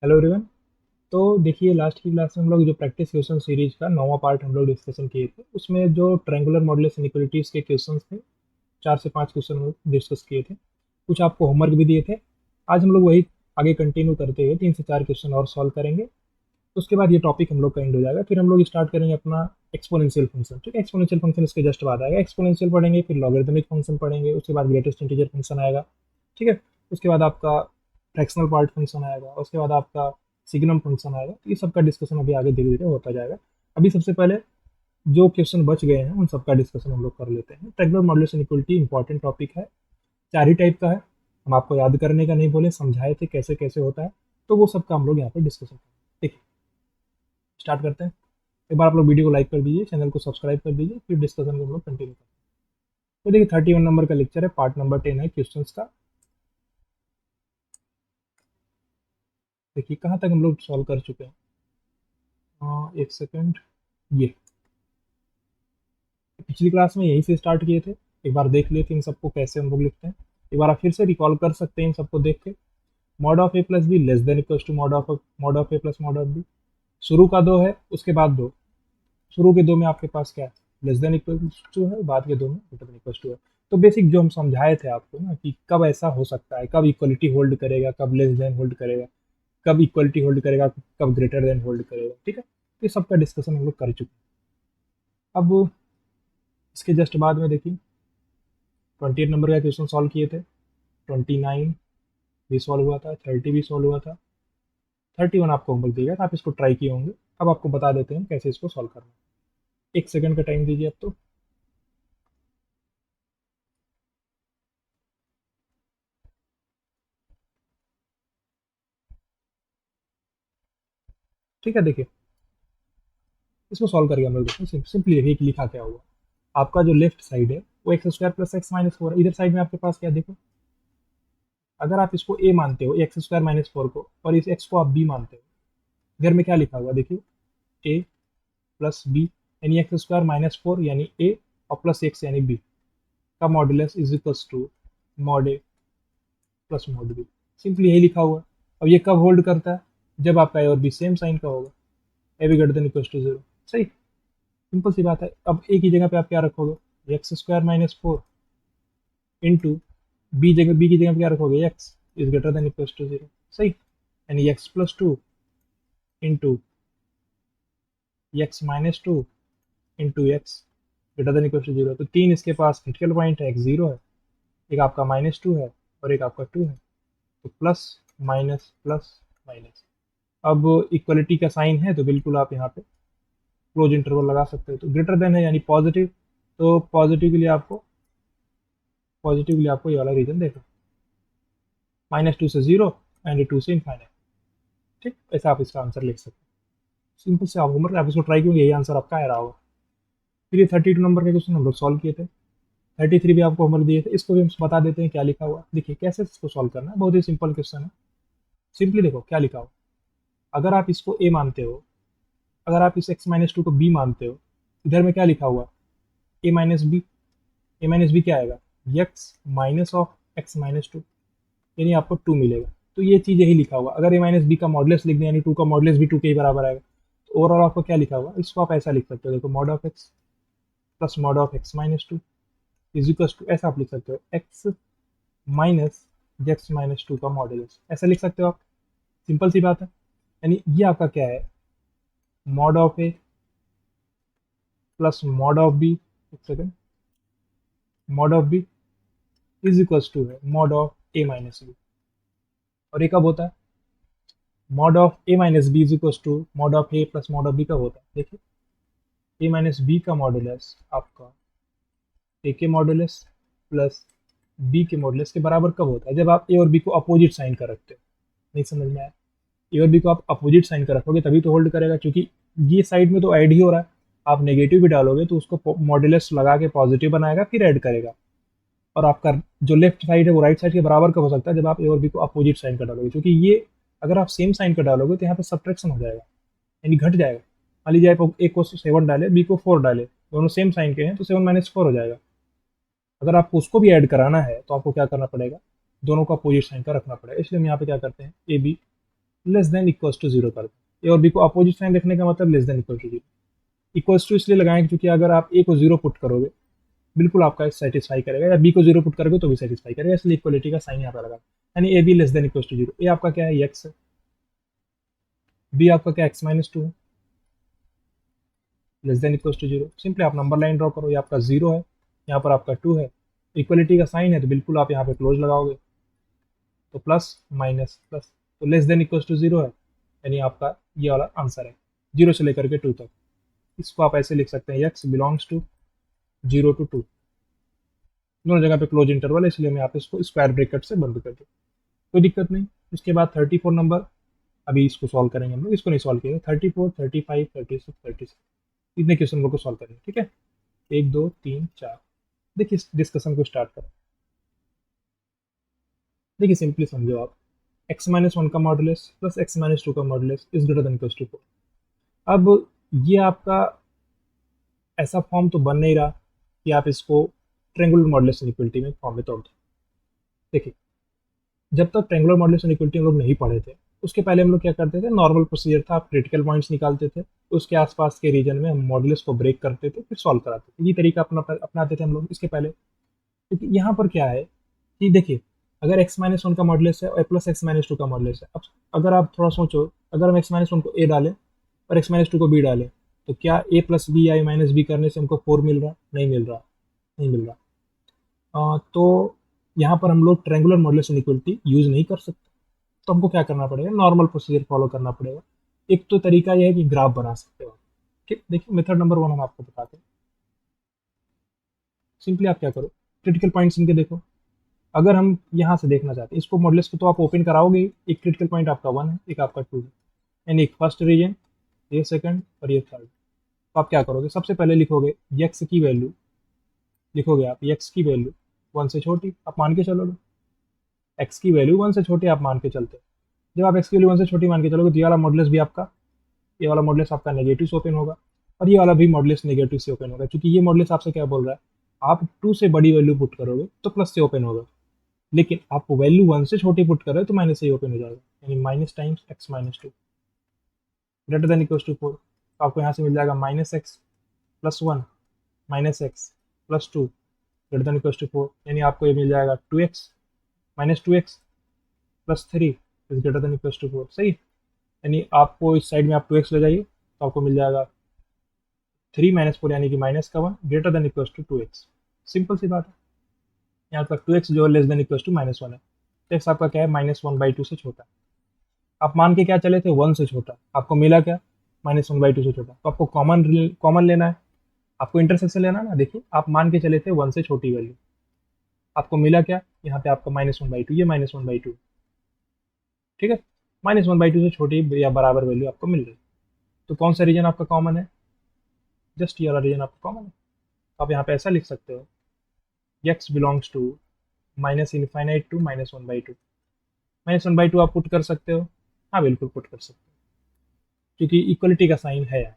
Hello everyone. तो देखिए, last की क्लास में हम लोग जो प्रैक्टिस क्वेश्चन सीरीज का 9वां पार्ट हम लोग डिस्कशन किए थे, उसमें जो ट्रायंगुलर मॉडुलस इनइक्वालिटीज के क्वेश्चंस थे, 4 से 5 क्वेश्चन हम लोग डिस्कस किए थे। कुछ आपको होमवर्क भी दिए थे। आज हम लोग वही आगे कंटिन्यू करते हुए 3 से 4 क्वेश्चन और सॉल्व करेंगे। उसके बाद ये टॉपिक हम लोग का एंड हो जाएगा। फिर हम लोग स्टार्ट करेंगे अपना एक्सपोनेंशियल फंक्शन। ठीक है, एक्सपोनेंशियल फंक्शन इसके जस्ट बाद आएगा। एक्सपोनेंशियल पढ़ेंगे, फिर लॉगरिथमिक फंक्शन पढ़ेंगे, उसके बाद ग्रेटेस्ट इंटीजर फंक्शन आएगा। ठीक है, उसके बाद आपका फ्रैक्शनल पार्ट फंक्शन आएगा, उसके बाद आपका सिग्नम फंक्शन आएगा। तो ये सबका डिस्कशन अभी आगे धीरे धीरे होता जाएगा। अभी सबसे पहले जो क्वेश्चन बच गए हैं उन सबका डिस्कशन हम लोग कर लेते हैं। Triangular modulus inequality important topic है, 4 ही टाइप का है। हम आपको याद करने का नहीं बोले, समझाए थे कैसे कैसे होता है। तो वो सबका हम लोग यहाँ पे डिस्कशन करेंगे। ठीक है, स्टार्ट करते हैं। एक बार आप लोग वीडियो को लाइक कर दीजिए, चैनल को सब्सक्राइब कर दीजिए, फिर डिस्कशन को हम लोग कंटिन्यू करते हैं। तो देखिए, 31 नंबर का लेक्चर है, पार्ट नंबर 10 है क्वेश्चन का। देखिए कहाँ तक हम लोग सॉल्व कर चुके हैं। एक सेकेंड। ये पिछली क्लास में यहीं से स्टार्ट किए थे। एक बार देख लिए थे इन सबको कैसे हम लोग लिखते हैं। एक बार आप फिर से रिकॉल कर सकते हैं इन सबको देख के। Mod of A plus B less than equal to mod of A plus mod of B. शुरू का दो है, उसके बाद दो। शुरू के दो में आपके पास क्या है, लेस देन इक्वल टू है, बाद के दो में ग्रेटर देन इक्वल टू है। तो बेसिक जो हम समझाए थे आपको ना, कि कब ऐसा हो सकता है, कब इक्वलिटी होल्ड करेगा, कब लेस देन होल्ड करेगा, कब इक्वलिटी होल्ड करेगा, कब ग्रेटर देन होल्ड करेगा। ठीक है, ये सबका डिस्कशन हम लोग कर चुके हैं। अब इसके जस्ट बाद में देखिए, 28 नंबर का क्वेश्चन सॉल्व किए थे। 29 भी सॉल्व हुआ था, 30 भी सॉल्व हुआ था। 31 आपको होमवर्क दिया था, आप इसको ट्राई किए होंगे। अब आपको बता देते हैं कैसे इसको सॉल्व करना है। 1 सेकंड का टाइम दीजिए अब तो। ठीक है, देखिए इसको सॉल्व करके हम लोग देखते हैं। सिंपली देखिए कि लिखा क्या हुआ। आपका जो लेफ्ट साइड है वो x square plus x minus four है। इधर साइड में आपके पास क्या देखो, अगर आप इसको ए मानते हो, एक्स स्क्वायर माइनस फोर को, और इस एक्स को आप बी मानते हो, इधर में क्या लिखा हुआ देखिए, ए प्लस बी, यानी एक्स स्क्वायर माइनस फोर यानी ए, और प्लस एक्स यानी बी का modulus is equal to mod A plus mod B. Simply यही लिखा हुआ है। अब ये कब होल्ड करता है, जब आपका ए और बी सेम साइन का होगा, A B greater than equal to zero. सही, सिंपल सी बात है। अब ए की जगह पे आप क्या रखोगे, X square minus four into B की जगह पे क्या रखोगे, X is greater than equal to zero. सही, यानी X plus two into x minus two into X greater than equal to zero. तो तीन इसके पास क्रिटिकल पॉइंट है, एक जीरो है, एक आपका माइनस टू है, और एक आपका टू है। तो प्लस माइनस प्लस माइनस। अब इक्वलिटी का साइन है तो बिल्कुल आप यहाँ पे क्लोज इंटरवल लगा सकते हो। तो ग्रेटर देन है यानी पॉजिटिव, तो पॉजिटिव के लिए आपको ये वाला रीजन देखो, -2 से जीरो एंड 2 से इनफाइनाइट। ठीक, ऐसा आप इसका आंसर लिख सकते हो। सिंपल से आप होमवर्क आप इसको ट्राई करेंगे, यही आंसर आपका आ रहा होगा। फिर ये 32 नंबर के क्वेश्चन हम लोग सॉल्व किए थे। 33 भी आपको होमवर्क दिए थे, इसको भी हम बता देते हैं क्या लिखा हुआ। देखिए कैसे इसको सॉल्व करना है, बहुत ही सिंपल क्वेश्चन है। सिंपली देखो क्या लिखा हुआ। अगर आप इसको ए मानते हो, अगर आप इस एक्स माइनस टू को बी मानते हो, इधर में क्या लिखा हुआ, ए माइनस बी। ए माइनस बी क्या आएगा, x minus of X minus to, यानी आपको टू मिलेगा। तो ये चीज़ यही लिखा हुआ। अगर ए माइनस बी का मॉडलेस लिख दें, यानी टू का मॉडलेस भी टू के ही बराबर आएगा। तो ओवरऑल आपको क्या लिखा हुआ, इसको आप ऐसा लिख सकते हो, देखो mod of X plus mod of X minus two is equal to, ऐसा आप लिख सकते हो, X minus X minus two का मॉडुलस, ऐसा लिख सकते हो आप। सिंपल सी बात है। यानी ये आपका क्या है, mod of A plus mod of B, एक second, mod of B is equal to है mod of A minus B. और ये कब होता है, mod of A minus B is equal to mod of A plus mod of B कब होता है, देखिए ए माइनस बी का मॉडुलस आपका ए के मॉडुलस प्लस बी के मॉडुलस के बराबर कब होता है, जब आप ए और बी को अपोजिट साइन कर रखते हो। नहीं समझ में आया, ए और बी को आप अपोजिट साइन कर रखोगे तभी तो होल्ड करेगा, क्योंकि ये साइड में तो ऐड ही हो रहा है। आप नेगेटिव भी डालोगे तो उसको मॉडुलस लगा के पॉजिटिव बनाएगा, फिर ऐड करेगा। और आपका जो लेफ्ट साइड है वो राइट साइड के बराबर कब हो सकता है, जब आप ए और बी को अपोजिट साइन कर डालोगे। क्योंकि ये अगर आप सेम साइन कर डालोगे तो यहाँ पे सब्ट्रैक्शन हो जाएगा, यानी घट जाएगा। मान लीजिए आप ए को 7 डाले, बी को 4 डाले, दोनों सेम साइन के हैं, तो 7 - 4 हो जाएगा। अगर आपको उसको भी ऐड कराना है तो आपको क्या करना पड़ेगा, दोनों का अपोजिट साइन का रखना पड़ेगा। इसलिए हम यहाँ पे क्या करते हैं, A B less than equals to zero कर दें। ए और बी को अपोजिट साइन रखने का मतलब less than equal to zero. Equals to इसलिए लगाएंगे क्योंकि अगर आप ए को जीरो पुट करोगे बिल्कुल आपका सेटिस्फाई करेगा, या बी को जीरो पुट करोगे तो भी सेटिस्फाई करेगा, इसलिए इक्वलिटी का साइन यहाँ पर लगा, यानी A B less than equal to zero. A आपका क्या है, एक्स है, बी आपका क्या एक्स माइनस टू है, less than equal to zero. Simply आप नंबर लाइन ड्रॉ करो, ये आपका जीरो है, यहाँ पर आपका टू है, इक्वलिटी का साइन है तो बिल्कुल आप यहाँ पे क्लोज लगाओगे, तो प्लस माइनस प्लस, तो less than equal to zero है, यानी आपका ये वाला आंसर है, जीरो से लेकर के टू तक। इसको आप ऐसे लिख सकते हैं, X belongs to zero to two, दोनों जगह पे क्लोज इंटरवल है, इसलिए मैं आप इसको स्क्वायर ब्रैकेट से बंद कर दूँ, कोई दिक्कत नहीं। उसके बाद 34 नंबर, अभी इसको सॉल्व करेंगे हम लोग, इसको नहीं सॉल्व किया, 34, 35, 36, 36, इतने क्वेश्चन लोग को सॉल्व करेंगे, ठीक है। 1 2 3 4, देखिए इस डिस्कशन को स्टार्ट करें। देखिए सिंपली समझो आप, x माइनस वन का modulus plus x minus two का modulus is greater than equal to 4। अब ये आपका ऐसा फॉर्म तो बन नहीं रहा कि आप इसको ट्रेंगुलर मॉडुलस इनइक्वलिटी में फॉर्म में तोड़ दो। देखिए जब तक ट्रेंगुलर मॉडुलस इनइक्वलिटी हम लोग नहीं पढ़े थे, उसके पहले हम लोग क्या करते थे, नॉर्मल प्रोसीजर था, आप क्रिटिकल पॉइंट्स निकालते थे, उसके आसपास के रीजन में हम मॉडुलस को ब्रेक करते थे, फिर सॉल्व कराते थे, ये तरीका अपनाते थे हम लोग इसके पहले। क्योंकि यहाँ पर क्या है कि देखिए, अगर x माइनस वन का मॉडुलस है और प्लस एक्स माइनस टू का मॉडुलस है, अब अगर आप थोड़ा सोचो, अगर हम x माइनस वन को a डालें और x माइनस टू को b डालें, तो क्या a plus B I minus B करने से हमको 4 मिल रहा, नहीं मिल रहा, नहीं मिल रहा। तो यहाँ पर हम लोग ट्रेंगुलर मॉडुलस इनइक्वलिटी यूज नहीं कर सकते, तो हमको क्या करना पड़ेगा, नॉर्मल प्रोसीजर फॉलो करना पड़ेगा। एक तो तरीका यह है कि ग्राफ बना सकते हो, ठीक। देखिए मेथड नंबर वन हम आपको बताते हैं। सिंपली आप क्या करो, क्रिटिकल पॉइंट्स इनके देखो, अगर हम यहाँ से देखना चाहते हैं इसको मॉडुलस को, तो आप ओपन कराओगे ही। एक क्रिटिकल पॉइंट आपका वन है, एक आपका टू है, यानी एक फर्स्ट रीजन, ये सेकंड और ये थर्ड। तो आप क्या करोगे, सबसे पहले लिखोगे x की वैल्यू, लिखोगे आप x की वैल्यू वन से छोटी, आप मान के चलोगे x की वैल्यू वन से छोटी, आप मान के चलते हो। जब आप x की वैल्यू वन से छोटी मान के चलोगे तो ये वाला मॉडुलस भी आपका, ये वाला मॉडुलस आपका नेगेटिव से ओपन होगा, और ये वाला भी मॉडुलस नेगेटिव से ओपन होगा, क्योंकि ये मॉडुलस आपसे क्या बोल रहा है, आप टू से बड़ी वैल्यू पुट करोगे तो प्लस से ओपन होगा, लेकिन आप वैल्यू वन से छोटी पुट कर रहे हो तो माइनस से ही ओपन हो जाएगा, यानी minus times X minus two greater than equal to 4। तो आपको यहाँ से मिल जाएगा minus x plus one minus x plus two greater than equal to 4, यानी आपको ये मिल जाएगा 2x minus 2x plus three is greater than equal to 4, सही। यानी आपको इस साइड में आप 2x ले जाइए तो आपको मिल जाएगा 3 माइनस 4, यानी कि माइनस का 1 greater than equal to 2x। Simple सी बात है, यहाँ तक 2x जो है less than equal to minus one है, तो x आपका क्या है, माइनस वन बाई टू से छोटा। आप मान के क्या चले थे, वन से छोटा, आपको मिला क्या, माइनस वन बाई टू से छोटा, तो आपको कॉमन लेना है, आपको इंटरसेक्शन लेना है ना। देखिए आप मान के चले थे वन से छोटी वैल्यू, आपको मिला क्या, यहाँ पे आपका माइनस वन बाई टू, ये माइनस वन बाई टू, ठीक है, माइनस वन बाई टू से छोटी या बराबर वैल्यू आपको मिल रही है। तो कौन सा रीजन आपका कॉमन है, जस्ट ये वाला रीजन आपका कॉमन है। तो आप यहाँ पे ऐसा लिख सकते हो, x belongs to minus infinite to minus one by two. Minus one by two आप पुट कर सकते हो, हाँ बिल्कुल पुट कर सकते हो, क्योंकि इक्वलिटी का साइन है यहाँ,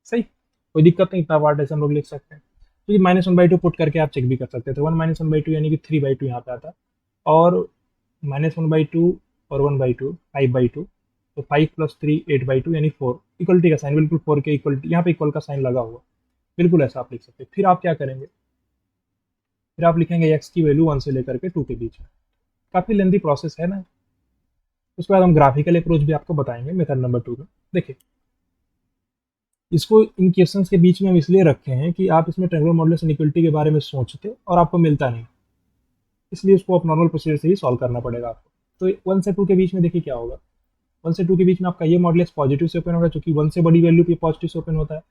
सही, कोई दिक्कत नहीं, इतना पार्ट ऐसे हम लोग लिख सकते हैं। क्योंकि minus one by two put करके आप चेक भी कर सकते थे, one minus one by two यानी कि थ्री बाई टू यहाँ पे आता, और माइनस वन बाई टू और one by two five by two, तो five plus three eight by two यानी फोर, इक्वलिटी का साइन बिल्कुल फोर के इक्वलिटी, यहाँ पे इक्वल का साइन लगा हुआ, बिल्कुल ऐसा आप लिख सकते हैं। फिर आप क्या करेंगे, फिर आप लिखेंगे एक्स की वैल्यू वन से लेकर के टू के बीच में, काफ़ी लेंदी प्रोसेस है ना। उसके बाद हम ग्राफिकल अप्रोच भी आपको बताएंगे मेथड नंबर टू में। देखिए इसको इन क्वेश्चंस के बीच में हम इसलिए रखे हैं कि आप इसमें ट्रायंगुलर मॉडुलस इनइक्वलिटी के बारे में सोचते और आपको मिलता नहीं, इसलिए उसको आप नॉर्मल प्रोसीजर से ही सॉल्व करना पड़ेगा आपको। तो वन से टू के बीच में देखिए क्या होगा, वन से टू के बीच में आपका ये मॉडुलस पॉजिटिव से ओपन होगा, क्योंकि वन से बड़ी वैल्यू पे पॉजिटिव से ओपन होता है,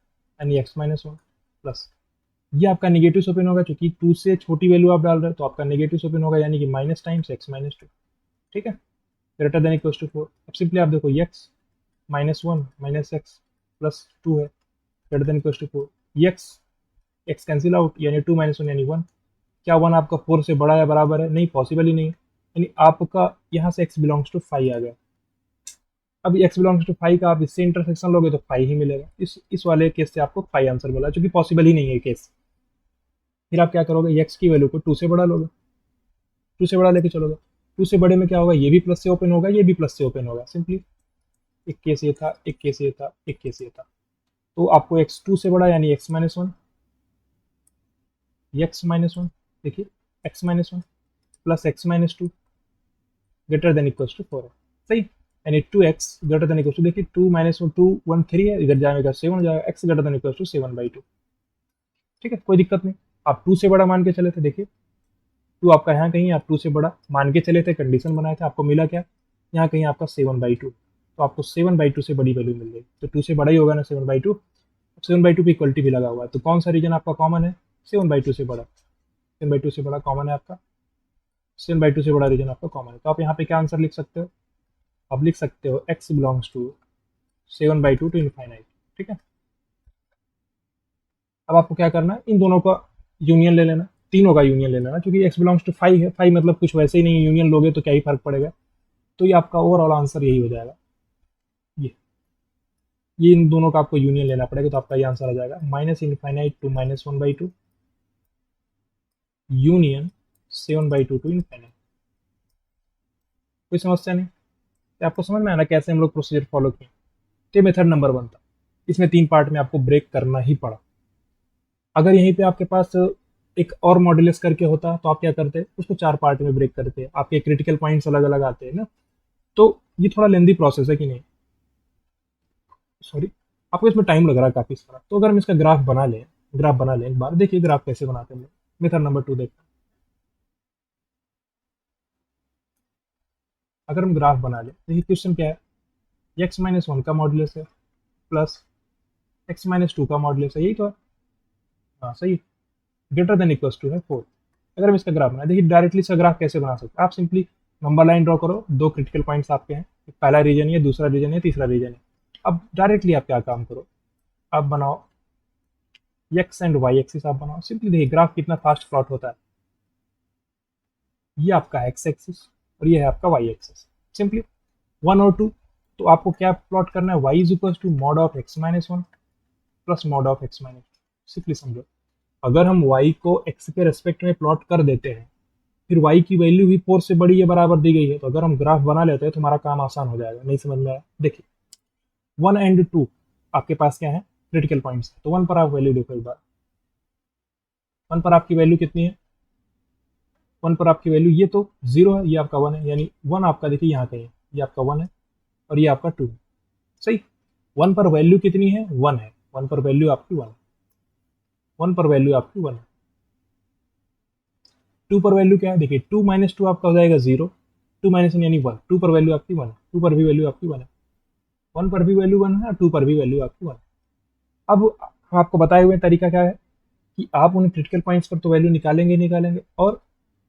यानी एक्स माइनस वन प्लस, ये आपका नेगेटिव से ओपन होगा, क्योंकि टू से छोटी वैल्यू आप डाल रहे हो, तो आपका नेगेटिव से ओपन होगा, यानी कि minus times X minus to, ठीक है, ग्रेटर देन इक्वल टू 4। अब सिंपली आप देखो x minus one minus x plus two है, greater than equal to 4, x x cancel out, यानी टू माइनस वन यानी वन। क्या वन आपका फोर से बड़ा या बराबर है, नहीं, पॉसिबल ही नहीं, यानी आपका यहाँ से एक्स बिलोंग्स टू फाइव आ गया। अब एक्स बिलोंग्स टू फाइव का आप इससे इंटरसेक्शन लोगे तो फाइव ही मिलेगा, इस वाले केस से आपको फाइव आंसर मिला, जो कि पॉसिबल ही नहीं है केस। फिर आप क्या करोगे, एक्स की वैल्यू को टू से बड़ा लोगे, टू से बड़ा लेके चलोगे, टू से बड़े में क्या होगा, ये भी प्लस से ओपन होगा, ये भी प्लस से ओपन होगा, सिंपली एक केस ये था, एक केस ये था, एक केस ये था। तो आपको एक्स टू से बड़ा यानी x minus one, x minus one, देखिए x minus one plus x minus two greater than equals to four है, सही। यानी two x greater than equals to, देखिए two minus one, two one three है, इधर जाएगा सेवन हो जाएगा, x greater than equals to seven by two, ठीक है, कोई दिक्कत नहीं। आप टू से बड़ा मान के चले थे, देखिए टू आपका यहाँ कहीं, आप टू से बड़ा मान के चले थे, कंडीशन बनाए थे, आपको मिला क्या, यहाँ कहीं आपका सेवन बाई टू, तो आपको सेवन बाई टू से बड़ी वैल्यू मिल गई, तो टू से बड़ा ही होगा ना seven by to, seven by to की इक्वलिटी भी लगा हुआ है, तो कौन सा रीजन आपका कॉमन है, सेवन बाई टू से बड़ा, सेवन बाई टू से बड़ा कॉमन है आपका, सेवन बाई टू से बड़ा रीजन आपका कॉमन है, तो आप यहाँ पे क्या आंसर लिख सकते हो, आप लिख सकते हो X belongs to seven by two to infinite, ठीक है। अब आपको क्या करना है, इन दोनों का यूनियन ले लेना, तीनों का यूनियन ले लेना, क्योंकि एक्स बिलोंग्स टू फाइव है, फाइव मतलब कुछ वैसे ही नहीं, यूनियन लोगे तो क्या ही फर्क पड़ेगा, तो ये आपका ओवरऑल आंसर यही हो जाएगा, ये इन दोनों का आपको यूनियन लेना पड़ेगा, तो आपका ये आंसर आ जाएगा minus infinite to minus one by two union seven by two to infinite. कोई समस्या नहीं, तो आपको समझ में आना कैसे हम लोग प्रोसीजर फॉलो किए, तो मेथड नंबर वन था, इसमें तीन पार्ट में आपको ब्रेक करना ही पड़ा। अगर यहीं पे आपके पास एक और मॉड्यूलस करके होता तो आप क्या करते, उसको चार पार्ट में ब्रेक करते, आपके क्रिटिकल पॉइंट्स अलग अलग आते हैं ना, तो ये थोड़ा लेंदी प्रोसेस है कि नहीं, सॉरी, आपको इसमें टाइम लग रहा है काफी सारा। तो अगर हम इसका ग्राफ बना लें, ग्राफ बना लें एक बार, देखिए ग्राफ कैसे बनाते हैं, मेथड नंबर टू देखते हैं। अगर हम ग्राफ बना लें, देखिए क्वेश्चन क्या है, एक्स माइनस वन का मॉड्यूलस है प्लस एक्स माइनस टू का मॉड्यूलस है, यही तो है, हाँ सही, ग्रेटर देन इक्वल्स टू है फोर। अगर हम इसका ग्राफ बनाए, देखिए डायरेक्टली इसका ग्राफ कैसे बना सकते हैं, आप सिंपली नंबर लाइन ड्रॉ करो, दो क्रिटिकल पॉइंट्स आपके हैं, पहला रीजन है, दूसरा रीजन है, तीसरा रीजन है। अब डायरेक्टली आप क्या काम करो, आप बनाओ एक्स एंड वाई एक्सिस, आप बनाओ सिंपली, देखिए ग्राफ कितना फास्ट प्लॉट होता है, ये आपका एक्स एक्सिस और ये है आपका वाई एक्सिस, सिंपली वन और टू, तो आपको क्या प्लॉट करना है, Y is equal to mod of X minus one plus mod of X minus, simply समझो, अगर हम y को x के रेस्पेक्ट में प्लॉट कर देते हैं, फिर y की वैल्यू भी 4 से बड़ी या बराबर दी गई है, तो अगर हम ग्राफ बना लेते हैं तो हमारा काम आसान हो जाएगा। नहीं समझ में आया, देखिए वन एंड टू आपके पास क्या है, क्रिटिकल पॉइंट्स, तो वन पर आप वैल्यू देखो एक बार, वन पर आपकी वैल्यू कितनी है, वन पर आपकी वैल्यू ये तो जीरो है, ये आपका वन है, यानी वन आपका देखिए यहाँ कहीं, ये आपका वन है और ये आपका टू है, सही। वन पर वैल्यू कितनी है, वन है, वन पर वैल्यू आपकी वन है, वन पर वैल्यू आपकी वन है। टू पर वैल्यू क्या है, देखिए टू माइनस टू आपका हो जाएगा जीरो, टू माइनस वन यानी वन, टू पर वैल्यू आपकी वन है, टू पर भी वैल्यू आपकी वन है, वन पर भी वैल्यू वन है, टू पर भी वैल्यू आपकी वन है। अब हम आपको बताए हुए तरीका क्या है कि आप उन क्रिटिकल पॉइंट्स पर तो वैल्यू निकालेंगे निकालेंगे, और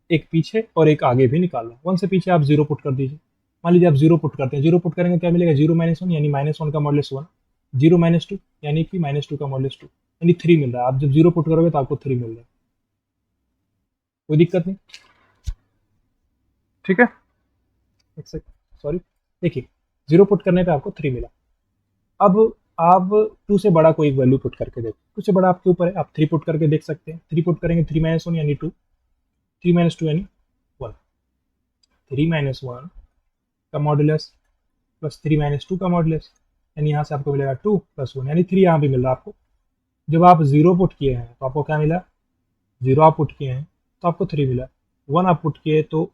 एक पीछे और एक आगे भी निकालना, वन से पीछे आप जीरो पुट कर दीजिए, मान लीजिए आप जीरो पुट करते हैं, जीरो पुट करेंगे क्या मिलेगा, जीरो माइनस वन यानी माइनस वन का modulus one, zero minus two यानी कि माइनस टू का मॉडलेस टू, यानी थ्री मिल रहा है, आप जब जीरो पुट करोगे तो आपको थ्री मिल रहा है, कोई दिक्कत नहीं, ठीक है, एक सेकंड सॉरी, देखिए जीरो पुट करने पे आपको थ्री मिला। अब आप टू से बड़ा कोई वैल्यू पुट करके देखो, टू से बड़ा आपके ऊपर है, आप थ्री पुट करके देख सकते हैं, थ्री पुट करेंगे थ्री माइनस वन यानी टू, थ्री माइनस टू यानी वन, थ्री माइनस वन का modulus plus three minus two का मॉडुलस, यानी यहाँ से आपको मिलेगा टू प्लस वन, यानी थ्री यहाँ भी मिल रहा है आपको। जब आप जीरो पुट किए हैं तो आपको क्या मिला, जीरो आप पुट किए हैं तो आपको थ्री मिला, वन आप पुट किए तो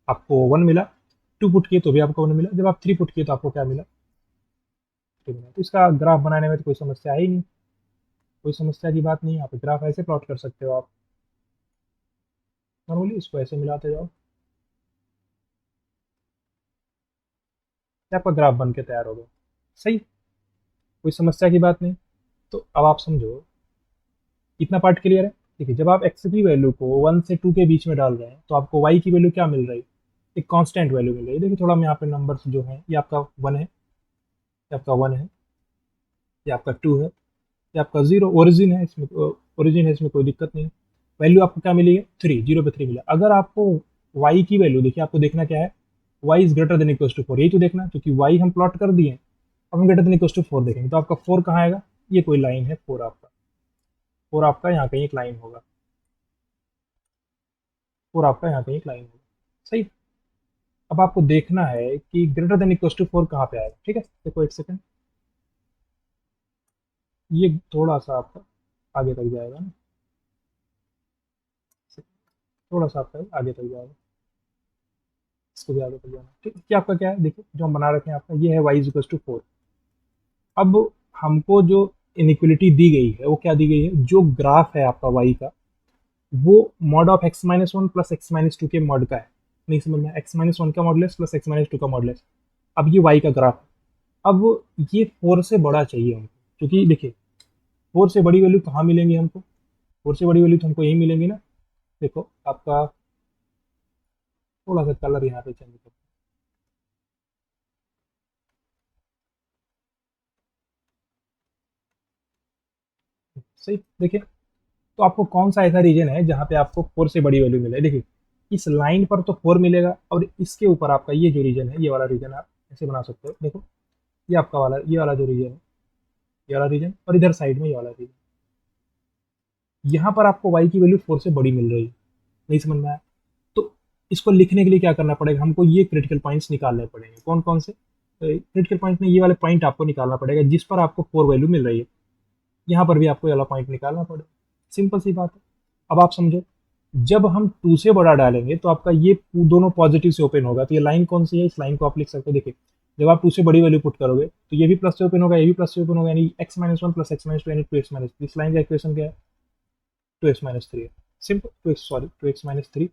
आपको वन मिला, टू पुट किए तो भी आपको वन मिला, जब आप थ्री पुट किए तो आपको क्या मिला, थ्री मिला। तो इसका ग्राफ बनाने में तो कोई समस्या है ही नहीं, कोई समस्या की बात नहीं, आप ग्राफ ऐसे प्लॉट कर सकते हो, आप नॉर्मली इसको ऐसे मिलाते जाओ, आपका ग्राफ बन के तैयार हो गया, सही, कोई समस्या की बात नहीं। तो अब आप समझो, इतना पार्ट क्लियर है। देखिए जब आप एक्स की वैल्यू को वन से टू के बीच में डाल रहे हैं तो आपको वाई की वैल्यू क्या मिल रही है, एक कांस्टेंट वैल्यू मिल रही है। देखिए थोड़ा हम यहाँ पे नंबर्स जो है, ये आपका वन है, ये आपका वन है, ये आपका टू है, ये आपका जीरो, ओरिजिन है इसमें, ओरिजिन है इसमें कोई दिक्कत नहीं। वैल्यू आपको क्या मिली है, थ्री, जीरो पे थ्री मिला। अगर आपको वाई की वैल्यू, देखिए आपको देखना क्या है, Y is greater than equal to four, यही तो देखना, क्योंकि वाई हम प्लॉट कर दिए, अब हम greater than equal to four देखेंगे, तो आपका फोर कहाँ आएगा, ये कोई लाइन है फोर आपका, फोर आपका यहाँ कहीं एक लाइन होगा, फोर आपका यहाँ कहीं एक लाइन होगा, सही। अब आपको देखना है कि ग्रेटर देन इक्वल टू 4 कहाँ पे आएगा। ठीक है, देखो एक सेकंड, ये थोड़ा सा आपका आगे तक जाएगा ना, थोड़ा सा आपका आगे तक जाएगा, इसको भी आगे तक जाना। ठीक है, कि आपका क्या है, देखिए जो हम बना रखे हैं आपका ये है y इज इक्वल टू 4। अब हमको जो इनइक्वलिटी दी गई है वो क्या दी गई है, जो ग्राफ है आपका y का वो mod of x-1 plus x-2 के मॉड का है। नहीं समझ में, x-1 का मॉडुलस प्लस x-2 का मॉडुलस। अब ये y का ग्राफ है। अब ये 4 से बड़ा चाहिए हमको, क्योंकि देखिए 4 से बड़ी वैल्यू कहाँ मिलेंगी हमको, 4 से बड़ी वैल्यू तो हमको यही मिलेंगी ना। देखो आपका थोड़ा सा कलर यहाँ पे चेंज कर, सही देखिए। तो आपको कौन सा ऐसा रीजन है जहाँ पे आपको 4 से बड़ी वैल्यू मिले, देखिए इस लाइन पर तो 4 मिलेगा, और इसके ऊपर आपका ये जो रीजन है, ये वाला रीजन आप ऐसे बना सकते हो। देखो ये आपका वाला, ये वाला जो रीजन है, ये वाला रीजन, और इधर साइड में ये वाला रीजन, यहाँ पर आपको y की वैल्यू 4 से बड़ी मिल रही है। नहीं समझ में आया? तो इसको लिखने के लिए क्या करना पड़ेगा, हमको ये क्रिटिकल पॉइंट्स निकालने पड़ेंगे। कौन कौन से क्रिटिकल पॉइंट में, ये वाले पॉइंट आपको निकालना पड़ेगा जिस पर आपको 4 वैल्यू मिल रही है। यहाँ पर भी आपको ये वाला पॉइंट निकालना पड़ेगा। सिंपल सी बात है। अब आप समझो, जब हम 2 से बड़ा डालेंगे तो आपका ये दोनों पॉजिटिव से ओपन होगा। तो ये लाइन कौन सी है, इस लाइन को आप लिख सकते हो। देखिए जब आप 2 से बड़ी वैल्यू पुट करोगे तो ये भी प्लस से ओपन होगा, ये भी प्लस से ओपन होगा, यानी x-1 प्लस x-2 यानी 2x-3। इस लाइन का इक्वेशन क्या है, 2x-3 है। Simple, 2x sorry 2x-3।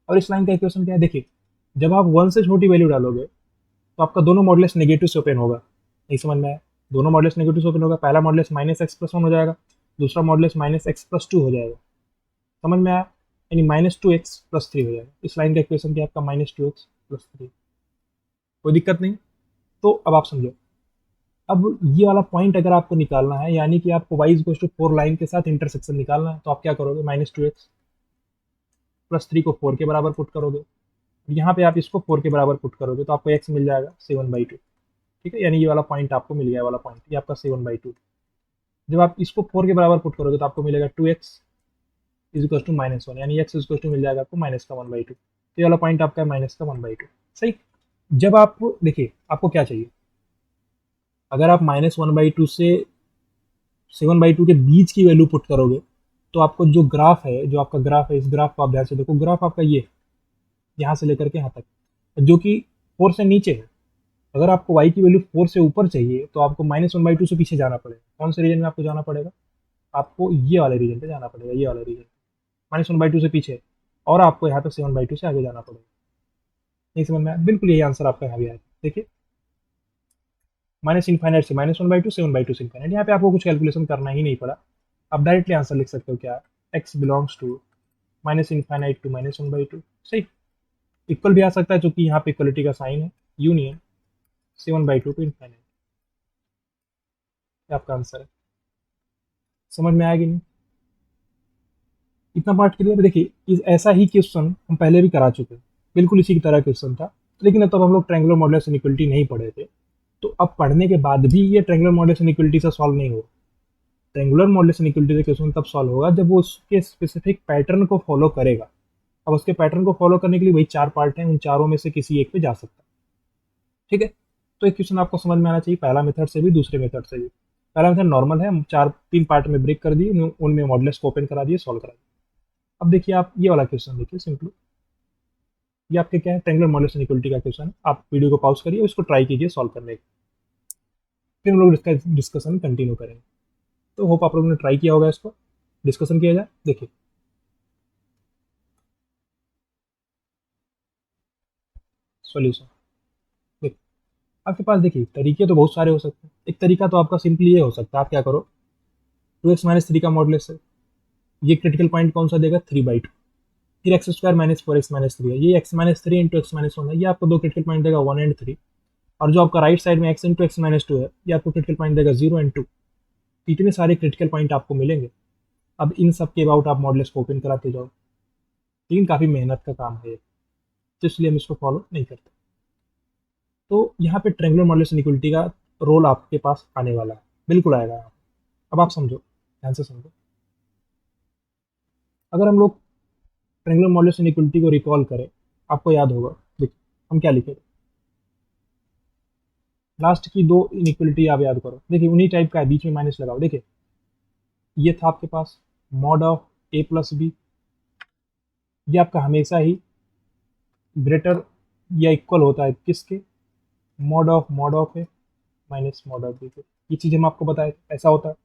और इस लाइन का इक्वेशन क्या है, देखिए जब आप 1 से छोटी वैल्यू डालोगे तो आपका दोनों मॉडुलस नेगेटिव से ओपन होगा। नहीं समझ में आया? दोनों मॉडुलस नेगेटिव से ओपन होगा। पहला मॉडुलस -x+1 हो जाएगा, दूसरा मॉडुलस -x+2 हो जाएगा। समझ में आया? यानी -2x+3 हो जाएगा। इस लाइन का इक्वेशन क्या है आपका, -2x+3। कोई दिक्कत नहीं। तो अब आप समझो, अब ये वाला पॉइंट अगर आपको निकालना है, यानी कि आपको y 4 लाइन के साथ इंटरसेक्शन निकालना है, तो आप क्या करोगे, -2x+3 को 4 के बराबर पुट करोगे। यहाँ पे आप इसको 4 के बराबर पुट करोगे तो आपको x मिल जाएगा 7/2। ठीक है, यानी ये वाला पॉइंट आपको मिल गया, वाला पॉइंट ये आपका 7/2। जब आप इसको 4 के बराबर पुट करोगे तो आपको मिलेगा 2x इज इक्वल टू -1, यानी x इज इक्वल टू मिल जाएगा आपको -1/2। तो ये वाला पॉइंट आपका है -1/2। सही। जब आप देखिए आपको क्या चाहिए, अगर आप -1/2 से 7/2 के बीच की वैल्यू पुट करोगे तो आपको जो ग्राफ है, जो आपका ग्राफ है, इस ग्राफ को आप ध्यान से देखो, ग्राफ आपका ये यहाँ से लेकर के यहाँ तक, जो कि 4 से नीचे है। अगर आपको y की वैल्यू 4 से ऊपर चाहिए तो आपको -1/2 से पीछे जाना पड़ेगा। कौन से रीजन में आपको जाना पड़ेगा, आपको ये वाले रीजन पे जाना पड़ेगा, ये वाला रीजन -1/2 से पीछे, और आपको यहाँ पे 7/2 से आगे जाना पड़ेगा। नहीं समझ में आया? बिल्कुल यही आंसर आपका यहाँ भी आएगा। देखिए -∞ से -1/2, 7/2 से इनफाइनाइट। यहाँ पे आपको कुछ कैलकुलेशन करना ही नहीं पड़ा, आप डायरेक्टली आंसर लिख सकते हो क्या, x बिलोंग्स टू -∞ टू -1/2। सही। इक्वल भी आ सकता है क्योंकि यहाँ पे इक्वलिटी का साइन है, यूनियन 7/2 टू इनफाइनाइट, आपका आंसर है। समझ में आएगी नहीं? इतना पार्ट क्लियर। देखिए ऐसा ही क्वेश्चन हम पहले भी करा चुके हैं, बिल्कुल इसी की तरह क्वेश्चन था, लेकिन तब हम लोग ट्रायंगुलर मॉडुलस इनइक्वालिटी नहीं पढ़े थे। तो अब पढ़ने के बाद भी ये ट्रायंगुलर मॉडुलस इनइक्वालिटी से सॉल्व नहीं होगा। ट्रायंगुलर मॉडुलस इनइक्वालिटी का क्वेश्चन तब सॉल्व होगा जब वो उसके स्पेसिफिक पैटर्न को फॉलो करेगा। अब उसके पैटर्न को फॉलो करने के लिए वही 4 पार्ट हैं, उन चारों में से किसी एक पे जा सकता है। ठीक है, तो एक क्वेश्चन आपको समझ में आना चाहिए, पहला मेथड से भी दूसरे मेथड से भी। पहला मेथड नॉर्मल है, हम 3 पार्ट में ब्रेक कर दिए, उनमें मॉडुलस को ओपन करा दिए, सॉल्व करा दिए। अब देखिए आप ये वाला क्वेश्चन देखिए सिंपली, ये आपके क्या है, ट्रायंगुलर मॉडुलस इनइक्वालिटी का क्वेश्चन है। आप वीडियो को पॉज करिए, उसको ट्राई कीजिए सॉल्व करने का, फिर हम लोग इसका डिस्कशन कंटिन्यू करेंगे। तो होप आप लोगों ने ट्राई किया होगा, इसको डिस्कशन किया जाए। देखिए सॉल्यूशन, देखिए आपके पास देखिए तरीके तो बहुत सारे हो सकते हैं। एक तरीका तो आपका सिंपली ये हो सकता है, आप क्या करो, 2x-3 का मॉडुलस है, ये क्रिटिकल पॉइंट कौन सा देगा, 3/2। फिर x² - 4x - 3 है, ये x-3 इंटू x-1 है, ये आपको दो क्रिटिकल पॉइंट देगा 1 एंड 3। और जो आपका राइट साइड में x इंटू x-2 है, ये आपको क्रिटिकल पॉइंट देगा 0 एंड 2। इतने सारे क्रिटिकल पॉइंट आपको मिलेंगे। अब इन सब के अबाउट आप मॉडुलस को ओपन कराते जाओ, लेकिन काफ़ी मेहनत का काम है, तो इसलिए हम इसको फॉलो नहीं करते। तो यहाँ पे ट्रायंगुलर मॉडुलस इनइक्वालिटी का रोल आपके पास आने वाला है, बिल्कुल आएगा यहाँ पे। अब आप समझो, ध्यान से समझो, अगर हम लोग ट्रायंगुलर मॉडुलस इनइक्वालिटी को रिकॉल करें, आपको याद होगा हम क्या लिखे, लास्ट की दो इनइक्वलिटी आप याद करो, देखिए उन्हीं टाइप का है, बीच में माइनस लगाओ। देखिए ये था आपके पास mod of A plus B, ये आपका हमेशा ही ग्रेटर या इक्वल होता है किसके, mod of A minus mod of B के। ये चीज़ हम आपको बताए थे, ऐसा होता है।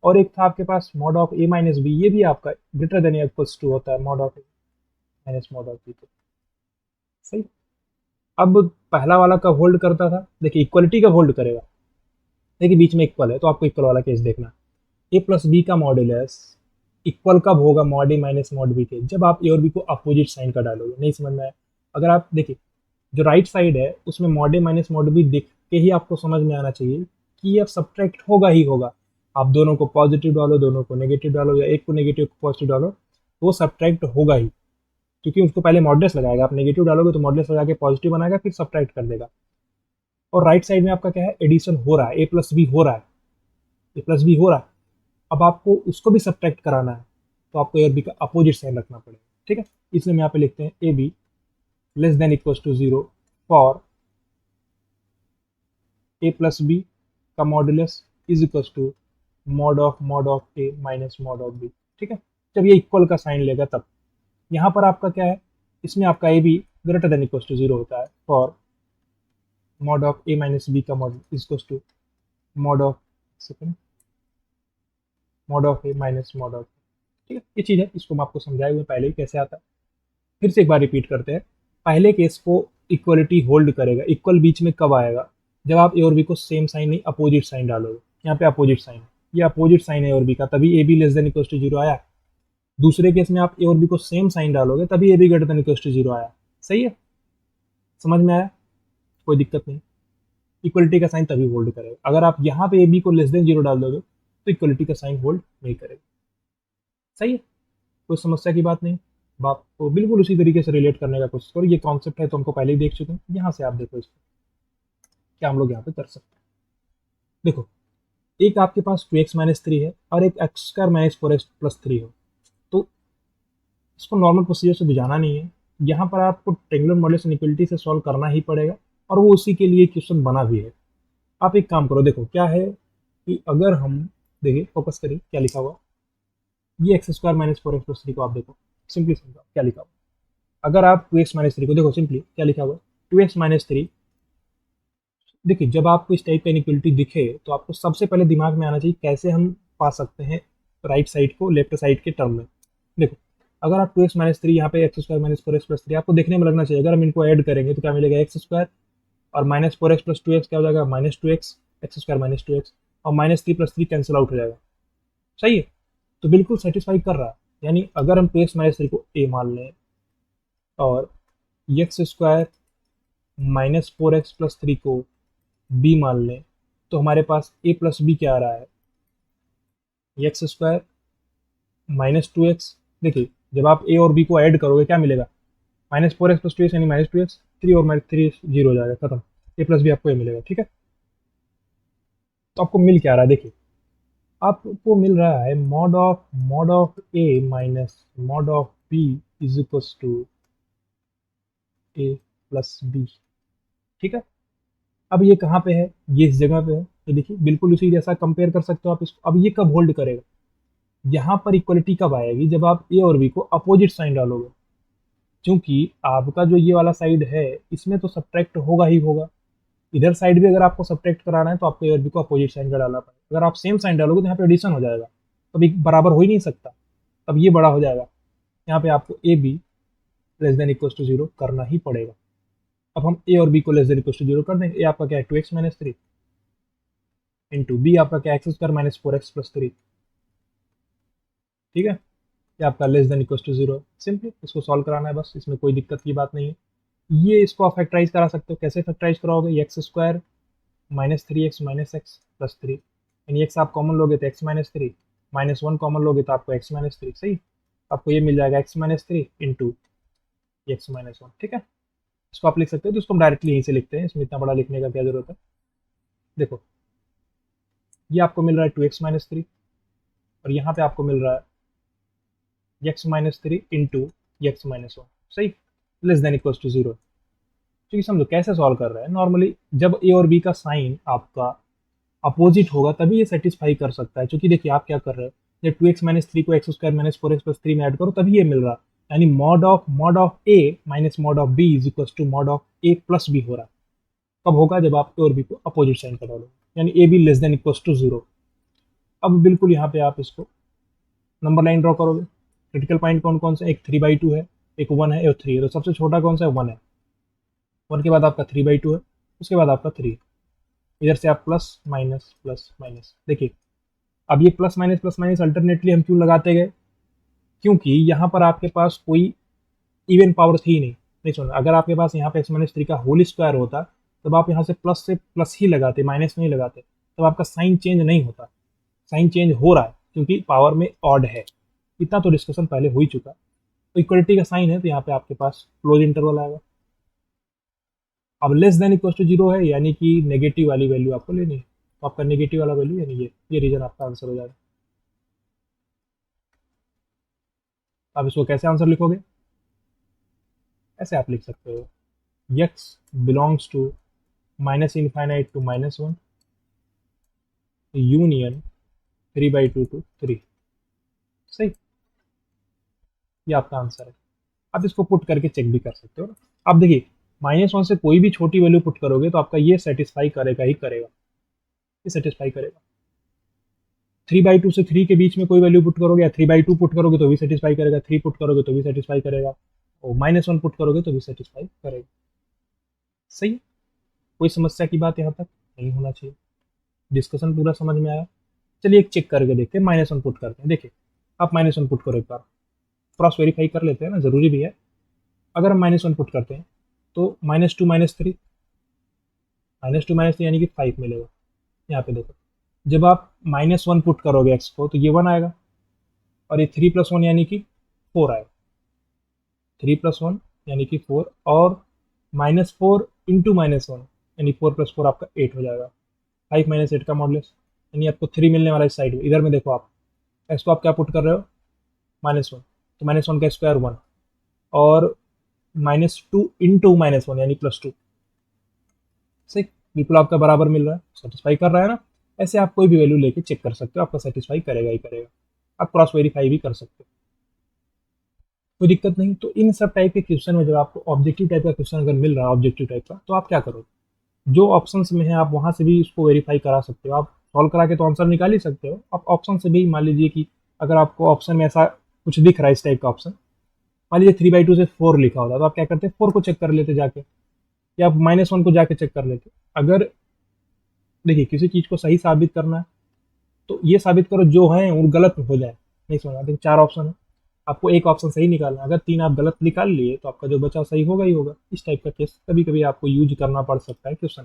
और एक था आपके पास mod of A minus B, ये भी आपका ग्रेटर देन या इक्वल्स टू होता है mod of A minus mod of B के। सही। अब पहला वाला कब होल्ड करता था, देखिए इक्वलिटी कब होल्ड करेगा, देखिए बीच में इक्वल है तो आपको इक्वल वाला केस देखना। ए प्लस बी का मॉड्यूलस इक्वल कब होगा mod A minus mod B के, जब आप ए और बी को अपोजिट साइन का डालोगे। नहीं समझ में आया, अगर आप देखिए जो राइट साइड है उसमें mod A minus mod B देख के ही आपको समझ में आना चाहिए कि ये सब्ट्रैक्ट होगा ही होगा। आप दोनों को पॉजिटिव डालो, दोनों को नेगेटिव डालो, या एक को नेगेटिव को पॉजिटिव डालो, तो वो सब्ट्रैक्ट होगा ही, क्योंकि उसको पहले मॉडलेस लगाएगा। आप नेगेटिव डालोगे तो मॉडलेस लगा के पॉजिटिव बनाएगा, फिर सब्ट्रैक्ट कर देगा। और राइट साइड में आपका क्या है, एडिशन हो रहा है, ए प्लस बी हो रहा है, ए प्लस बी हो रहा है। अब आपको उसको भी सब्ट्रैक्ट कराना है, तो आपको ए और बी का अपोजिट साइन रखना पड़ेगा। ठीक है, इसलिए हम यहाँ पे लिखते हैं A B less than equals to zero for A plus B का modulus is equals to mod of A minus mod of B. ठीक है, जब ये इक्वल का साइन लेगा तब यहाँ पर आपका क्या है, इसमें आपका A B greater than equals to zero होता है for mod of A minus B का model is equals to mod of second mod of A minus mod of. ठीक है, ये चीज़ है, इसको मैं आपको समझाए हुए पहले ही कैसे आता है। फिर से एक बार रिपीट करते हैं। पहले केस को इक्वलिटी होल्ड करेगा, इक्वल बीच में कब आएगा, जब आप ए और बी को सेम साइन नहीं अपोजिट साइन डालोगे। यहाँ पे अपोजिट साइन, ये अपोजिट साइन है ए और बी का, तभी A B less than equal to zero आया। दूसरे केस में आप ए और बी को सेम साइन डालोगे, तभी A B greater than equal to zero आया। सही है, समझ में आया, कोई दिक्कत नहीं। इक्वलिटी का साइन तभी होल्ड करेगा, अगर आप यहाँ पे ए बी को लेस देन जीरो डाल दोगे तो इक्वलिटी का साइन होल्ड नहीं करेगा। सही है, कोई समस्या की बात नहीं। बात को बिल्कुल उसी तरीके से रिलेट करने का कोशिश करो, ये कॉन्सेप्ट है तो हमको पहले ही देख चुके हैं, यहाँ से आप देखो इसको क्या हम लोग यहाँ पे कर सकते हैं। देखो एक आपके पास 2x माइनस थ्री है और एक x square minus four x plus three हो, तो इसको नॉर्मल प्रोसीजर से बुझाना नहीं है, यहाँ पर आपको ट्रेंगुलर मॉडुलस इनइक्वालिटी से सॉल्व करना ही पड़ेगा, और वो उसी के लिए क्वेश्चन बना भी है। आप एक काम करो, देखो क्या है कि अगर हम देखिए, फोकस करिए क्या लिखा हुआ, ये x square minus four x plus three को आप देखो, सिंपली समझाओ क्या लिखा हुआ। अगर आप टू एक्स माइनस थ्री को देखो, सिंपली क्या लिखा हुआ, टू एक्स माइनस थ्री। देखिए जब आपको इस टाइप का इनइक्वालिटी दिखे तो आपको सबसे पहले दिमाग में आना चाहिए कैसे हम पा सकते हैं राइट साइड को लेफ्ट साइड के टर्म में। देखो अगर आप टू एक्स माइनस थ्री, यहाँ पे x square minus four x plus three, आपको देखने में लगना चाहिए अगर हम इनको ऐड करेंगे तो क्या मिलेगा, एक्स स्क्वायर और minus four x plus two x क्या हो जाएगा, minus two x, x square minus two x, और minus three plus three cancel out हो जाएगा। सही है, तो बिल्कुल सेटिस्फाई कर रहा है। यानी अगर हम टू एक्स माइनस थ्री को ए मान लें और x square minus four x plus three को बी मान लें, तो हमारे पास ए प्लस बी क्या आ रहा है, x square minus two x. देखिए जब आप ए और बी को ऐड करोगे क्या मिलेगा, minus four x plus two x यानी माइनस टू एक्स, थ्री और माइनस थ्री जीरो हो जाएगा, खत्म। ए प्लस बी आपको ये मिलेगा। ठीक है, तो आपको मिल क्या रहा है, देखिए आपको मिल रहा है mod of A minus mod of B is equal to A plus B. ठीक है, अब ये कहाँ पे है, ये इस जगह पे है, तो देखिए बिल्कुल उसी जैसा कंपेयर कर सकते हो आप इसको। अब ये कब होल्ड करेगा, यहाँ पर इक्वलिटी कब आएगी, जब आप ए और बी को अपोजिट साइन डालोगे। क्योंकि आपका जो ये वाला साइड है इसमें तो सब्ट्रैक्ट होगा ही होगा, इधर साइड भी अगर आपको सब्ट्रैक्ट कराना है तो आपको ए और बी को अपोजिट साइन का डालना पड़ेगा। अगर आप सेम साइन डालोगे तो यहाँ पे एडिशन हो जाएगा, तब एक बराबर हो ही नहीं सकता, तब ये बड़ा हो जाएगा। यहाँ पे आपको A B less than equal to zero करना ही पड़ेगा। अब हम ए और बी को less than equal to zero कर देंगे। ए आपका क्या है, two X minus three, into B आपका क्या, X square minus four x plus three. ठीक है, ये आपका less than equal to zero. Simply इसको सॉल्व कराना है बस, इसमें कोई दिक्कत की बात नहीं है। ये इसको आप फैक्टराइज करा सकते हो, कैसे फैक्टराइज कराओगे, x square minus three x minus x plus three, यानी एक्स आप कॉमन लोगे तो x minus three, minus one common लोगे तो आपको एक्स माइनस थ्री। सही, आपको ये मिल जाएगा x minus three into x minus one. ठीक है, इसको आप लिख सकते हो, तो इसको हम डायरेक्टली यहीं से लिखते हैं, इसमें इतना बड़ा लिखने का क्या जरूरत है। देखो ये आपको मिल रहा है टू एक्स माइनस थ्री, और यहाँ पे आपको मिल रहा है x minus three into x minus one. सही, less than equals to zero. क्योंकि समझो कैसे सॉल्व कर रहे हैं, नॉर्मली जब ए और बी का साइन आपका अपोजिट होगा तभी ये सेटिस्फाई कर सकता है। क्योंकि देखिए आप क्या कर रहे हो, जब 2x-3 को x² - 4x+3 में ऐड करो तभी ये मिल रहा है, यानी mod of A minus mod of B is equal to mod of A plus B हो रहा है। कब होगा, जब आप ए और बी को अपोजिट साइन कर डालो, यानी A B less than equal to 0। अब बिल्कुल यहाँ पे आप इसको नंबर लाइन ड्रॉ करोगे। क्रिटिकल पॉइंट कौन कौन से, एक 3/2 है, एक 1 है और 3 है। तो सबसे छोटा कौन सा है, 1 है। 1 के बाद आपका 3/2 है, उसके बाद आपका 3। इधर से आप प्लस माइनस प्लस माइनस, देखिए अब ये प्लस माइनस अल्टरनेटली हम क्यों लगाते गए, क्योंकि यहाँ पर आपके पास कोई इवन पावर थी नहीं। नहीं सुन, अगर आपके पास यहाँ पे x-3 का होल स्क्वायर होता तब आप यहाँ से प्लस ही लगाते, माइनस नहीं लगाते, तब आपका साइन चेंज नहीं होता। साइन चेंज हो रहा है क्योंकि पावर में ऑड है। इतना तो डिस्कशन पहले हो ही चुका। तो इक्वलिटी का साइन है तो यहाँ पे आपके पास क्लोज इंटरवल आएगा। अब लेस देन इक्वल टू 0 है, यानी कि नेगेटिव वाली वैल्यू आपको लेनी है, तो आपका नेगेटिव वाला वैल्यू यानी ये रीजन आपका आंसर हो जाएगा। अब इसको कैसे आंसर लिखोगे, ऐसे आप लिख सकते हो, x belongs to -∞ to -1 union 3/2 to 3। सही, ये आपका आंसर है। आप इसको पुट करके चेक भी कर सकते हो ना। अब देखिए -1 से कोई भी छोटी वैल्यू पुट करोगे तो आपका ये सेटिस्फाई करेगा ही करेगा, ये सेटिस्फाई करेगा। 3/2 से 3 के बीच में कोई वैल्यू पुट करोगे या 3/2 पुट करोगे तो भी सेटिस्फाई करेगा, 3 पुट करोगे तो भी सेटिस्फाई करेगा, और -1 पुट करोगे तो भी सेटिस्फाई करेगा। सही है? कोई समस्या की बात यहाँ तक नहीं होना चाहिए। डिस्कशन पूरा समझ में आया। चलिए एक चेक करके देखते हैं, -1 पुट करते हैं। देखिए आप -1 पुट करो, एक बार क्रॉस वेरीफाई कर लेते हैं ना, ज़रूरी भी है। अगर हम -1 पुट करते हैं तो -2 -3, -2 - 3 यानी कि 5 मिलेगा। यहाँ पे देखो, जब आप -1 पुट करोगे x को तो ये 1 आएगा, और ये 3 + 1 यानी कि 4 आएगा। 3 + 1 यानी कि 4, और -4 इंटू -1 यानी 4 + 4 आपका 8 हो जाएगा। 5 - 8 का मॉडुलस यानी आपको 3 मिलने वाला है इस साइड में। इधर में देखो आप x को आप क्या पुट कर रहे हो, -1, तो -1 का स्क्वायर 1, और -2 इंटू -1 यानी +2। सही, बिल्कुल आपका बराबर मिल रहा है, सेटिस्फाई कर रहा है ना। ऐसे आप कोई भी वैल्यू लेके चेक कर सकते हो, आपका सेटिस्फाई करेगा ही करेगा। आप क्रॉस वेरीफाई भी कर सकते हो, कोई दिक्कत नहीं। तो इन सब टाइप के क्वेश्चन में जब आपको ऑब्जेक्टिव टाइप का क्वेश्चन अगर मिल रहा है, ऑब्जेक्टिव टाइप का, तो आप क्या करोगे, जो ऑप्शन में है आप वहां से भी उसको वेरीफाई करा सकते हो। आप सॉल्व करा के तो आंसर निकाल ही सकते हो, आप ऑप्शन से भी मान लीजिए कि अगर आपको ऑप्शन में ऐसा कुछ दिख रहा है इस टाइप का ऑप्शन, मान लीजिए 3/2 से 4 लिखा होता तो आप क्या करते, 4 को चेक कर लेते जाके, या आप -1 को जाके चेक कर लेते। अगर देखिए किसी चीज को सही साबित करना है तो ये साबित करो जो है वो गलत हो जाए। नहीं समझा, देखो 4 ऑप्शन है, आपको एक ऑप्शन सही निकालना है। अगर 3 आप गलत निकाल लिए तो आपका जो बचा सही होगा ही होगा। इस टाइप का केस कभी कभी आपको यूज करना पड़ सकता है क्वेश्चन।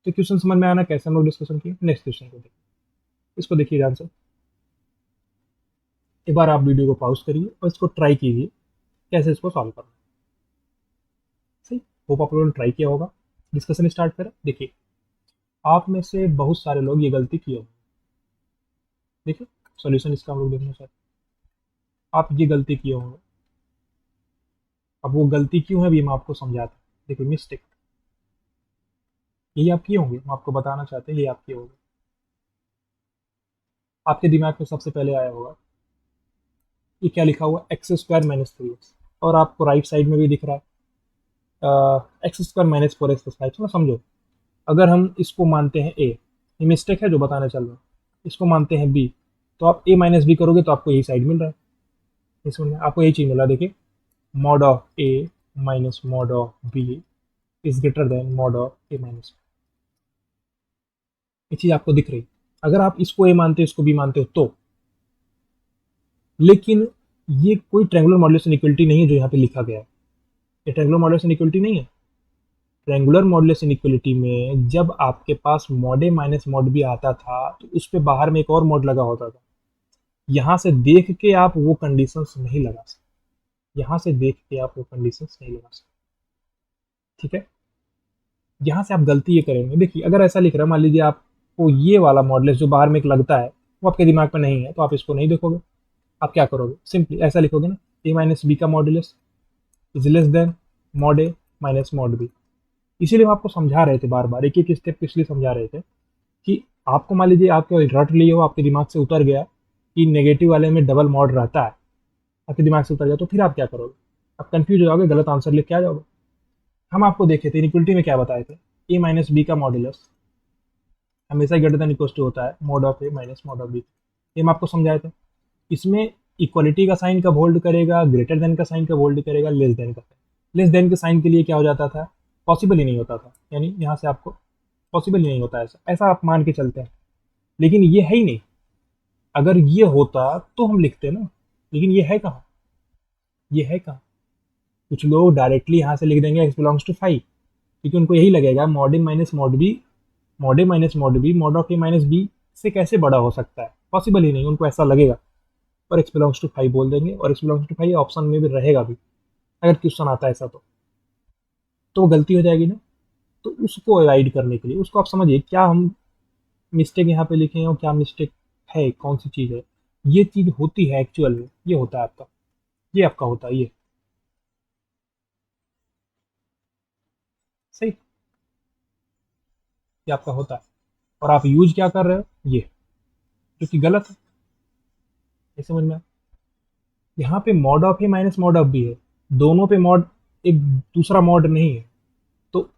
तो क्वेश्चन समझ में आना कैसे हम लोग डिस्कशन किए। नेक्स्ट क्वेश्चन को देखिए, इसको देखिए ध्यान से। एक बार आप वीडियो को पॉज करिए और इसको ट्राई कीजिए कैसे इसको सॉल्व करना है। सही, होप आप लोगों ने ट्राई किया होगा। डिस्कशन स्टार्ट करें। देखिए आप में से बहुत सारे लोग ये गलती किए होंगे। देखिए सॉल्यूशन इसका हम लोग देखना चाहते हैं। आप ये गलती किए होंगे, अब वो गलती क्यों है भी हम आपको समझाते हैं। देखिए मिस्टेक यही आप किए होंगे, हम आपको बताना चाहते हैं ये आप किए होंगे। आपके दिमाग में सबसे पहले आया होगा ये क्या लिखा हुआ, x² - 3x, और आपको राइट साइड में भी दिख रहा है x² - 4x+5। ना समझो, अगर हम इसको मानते हैं a, ये मिस्टेक है जो बताना चल रहा है, इसको मानते हैं b, तो आप a - b करोगे तो आपको यही साइड मिल रहा है। इसमें आपको यही चीज मिल रहा है। देखिए mod of a minus mod of b is greater than mod of a minus. ये चीज आपको दिख रही। अगर आप इसको a मानते हो इसको b मानते हो तो, लेकिन ये कोई ट्रायंगुलर मॉडुलस इनइक्वालिटी नहीं है जो यहाँ पे लिखा गया है। ये ट्रायंगुलर मॉडुलस इनइक्वालिटी नहीं है। ट्रायंगुलर मॉडुलस इनइक्वालिटी में जब आपके पास mod A minus mod B आता था तो उस पे बाहर में एक और मॉड लगा होता था। यहाँ से देख के आप वो कंडीशंस नहीं लगा सकते, यहाँ से देख के आप वो कंडीशंस नहीं लगा सकते। ठीक है, यहाँ से आप गलती ये करेंगे। देखिए अगर ऐसा लिख रहा है, मान लीजिए आपको ये वाला मॉडुलस जो बाहर में एक लगता है वो आपके दिमाग में नहीं है तो आप इसको नहीं देखोगे। आप क्या करोगे, सिंपली ऐसा लिखोगे ना, a माइनस बी का modulus is less than mod A minus mod B. इसीलिए हम आपको समझा रहे थे बार बार, एक एक स्टेप इसलिए समझा रहे थे कि आपको मान लीजिए आपके रट लिए हो, आपके दिमाग से उतर गया कि नेगेटिव वाले में डबल मॉड रहता है, आपके दिमाग से उतर गया, तो फिर आप क्या करोगे? आप कंफ्यूज हो जाओगे, गलत आंसर लिख के आ जाओगे। हम आपको देखे थे इनिक्वलिटी में क्या बताए थे, ए माइनस बी का मॉड्यूलस हमेशा ग्रेटर देन इक्वल टू होता है mod of A minus mod of B. ये हम आपको समझाए थे। इसमें इक्वलिटी का साइन कब होल्ड करेगा, ग्रेटर देन का साइन कब होल्ड करेगा, लेस देन का साइन। लेस देन के साइन के लिए क्या हो जाता था, पॉसिबल ही नहीं होता था, यानी यहाँ से आपको पॉसिबल ही नहीं होता, ऐसा ऐसा आप मान के चलते हैं। लेकिन ये है ही नहीं, अगर ये होता तो हम लिखते ना, लेकिन ये है कहाँ, ये है कहाँ। कुछ लोग डायरेक्टली यहाँ से लिख देंगे एक्स बिलोंग्स टू 5, क्योंकि उनको यही लगेगा mod A minus mod B, mod A minus mod B mod of A minus B से कैसे बड़ा हो सकता है, पॉसिबल ही नहीं, उनको ऐसा लगेगा। और एक्स बिलोंग्स टू 5 बोल देंगे, और एक्स बिलोंग्स टू 5 ऑप्शन में भी रहेगा भी, अगर क्वेश्चन आता है ऐसा तो वो गलती हो जाएगी ना। तो उसको अवॉइड करने के लिए, उसको आप समझिए क्या हम मिस्टेक यहाँ पे लिखे हैं और क्या मिस्टेक है, कौन सी चीज़ है। ये चीज़ होती है एक्चुअल में, ये होता है आपका, ये आपका होता है, ये सही, ये आपका होता है। और आप यूज क्या कर रहे हो, ये, जो कि गलत है। ये समझ में आया? यहाँ पे mod of A minus mod of B है, दोनों पे मॉड, एक दूसरा मॉड नहीं है, तो